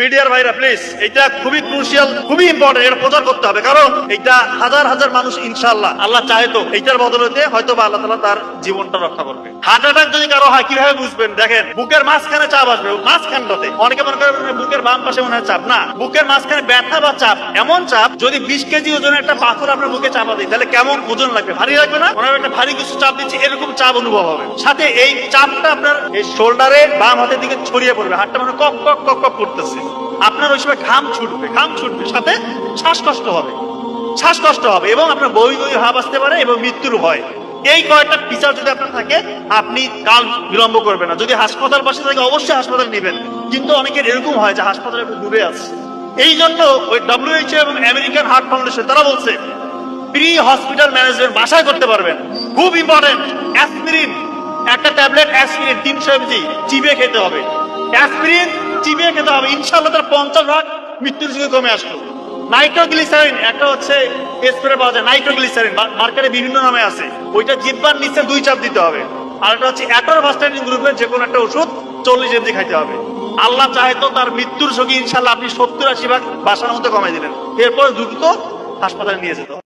মিডিয়ার ভাইরা প্লিজ, এটা খুবই ক্রুশিয়াল, খুবই ইম্পর্টেন্ট, এটা প্রচার করতে হবে। কারণ এটা হাজার হাজার মানুষ ইনশাআল্লাহ আল্লাহ চাহে তো এইটার বদলতে হয়তো বা আল্লাহ তাআলা তার জীবনটা রক্ষা করবে। হার্ট অ্যাটাক যদি কারো হয় কিভাবে বুঝবেন? দেখেন, বুকের মাঝখানে চাপ আসবে, মাঝখানটাতে। অনেকে মনে করে বুকের বাম পাশে মনে হয় চাপ, না, বুকের মাঝখানে ব্যথা বা চাপ, এমন চাপ যদি 20 কেজি ওজনের একটা পাথর আপনার বুকে চাপা দিই তাহলে কেমন ওজন লাগবে? ভারী লাগবে না? মনে হয় একটা ভারী কিছু চাপ দিচ্ছে, এরকম চাপ অনুভব হবে। সাথে এই চাপটা আপনার এই শোল্ডারে বাম হাতের দিকে ছড়িয়ে পড়বে, হাতটা মানে কক কক কক কক করতেছে। আপনার ওই সময় ঘাম ছুটবে, সাথে শ্বাসকষ্ট হবে এবং আপনার বই ভাব আসতে পারে এবং মৃত্যুর ভয়। এই কয়েকটা ফিচার যদি আপনার থাকে, আপনি কাল বিলম্ব করবেন না। যদি হাসপাতাল পাশে থাকে অবশ্যই হাসপাতাল নেবেন, কিন্তু অনেকের এরকম হয় যে হাসপাতালে ডুবে আছে। এই জন্য ওই WHO এবং আমেরিকান হার্ট ফাউন্ডেশন তারা বলছে প্রি হসপিটাল ম্যানেজমেন্ট বাসায় করতে পারবেন। খুব ইম্পর্টেন্ট, অ্যাসপিরিন, একটা ট্যাবলেট অ্যাসপিরিন 300 mg চিবিয়ে খেতে হবে। অ্যাসপিরিন চিবিয়ে খেতে হবে, ইনশাআল্লাহ তার 50% মৃত্যুর ঝুঁকি কমে আসলো। নাইট্রোগ্লিসারিন, একটা হচ্ছে স্প্রে পাওয়া যায়, নাইট্রোগ্লিসারিন মার্কেটে বিভিন্ন নামে আছে, ওইটা জিহ্বার নিচে 2 চাপ দিতে হবে। আর একটা হচ্ছে অ্যাটোরভাস্টাটিন গ্রুপের যে কোনো একটা ওষুধ 40 mg খাইতে হবে। আল্লাহ চাহে তো তার মৃত্যুর ঝুঁকি ইনশাআল্লাহ আপনি 70-80% বাসার মধ্যে কমাই দিলেন, এরপর দ্রুত হাসপাতালে নিয়ে যেতে হবে।